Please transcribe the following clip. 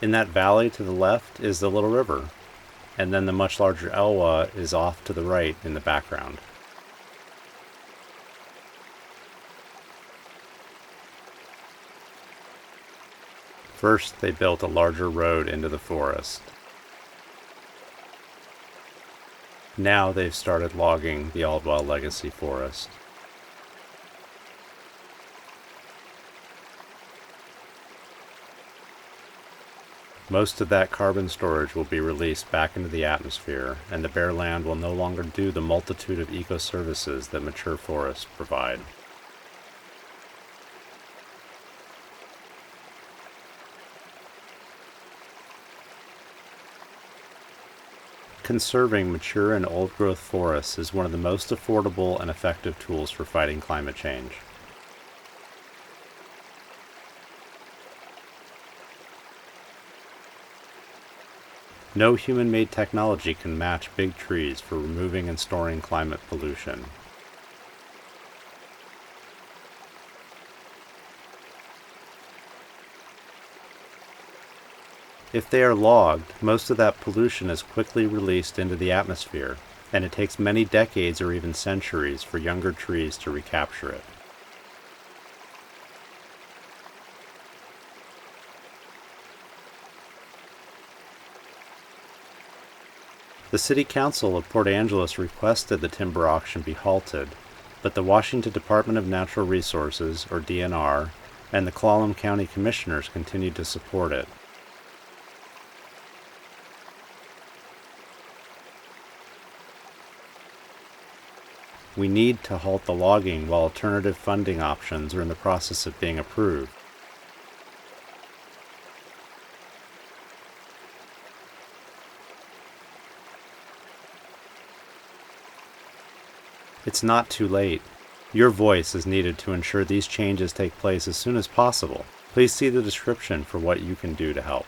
In that valley to the left is the little river, and then the much larger Elwha is off to the right in the background. First, they built a larger road into the forest. Now they've started logging the Aldwell Legacy Forest. Most of that carbon storage will be released back into the atmosphere, and the bare land will no longer do the multitude of eco-services that mature forests provide. Conserving mature and old-growth forests is one of the most affordable and effective tools for fighting climate change. No human-made technology can match big trees for removing and storing climate pollution. If they are logged, most of that pollution is quickly released into the atmosphere, and it takes many decades or even centuries for younger trees to recapture it. The City Council of Port Angeles requested the timber auction be halted, but the Washington Department of Natural Resources, or DNR, and the Clallam County Commissioners continued to support it. We need to halt the logging while alternative funding options are in the process of being approved. It's not too late. Your voice is needed to ensure these changes take place as soon as possible. Please see the description for what you can do to help.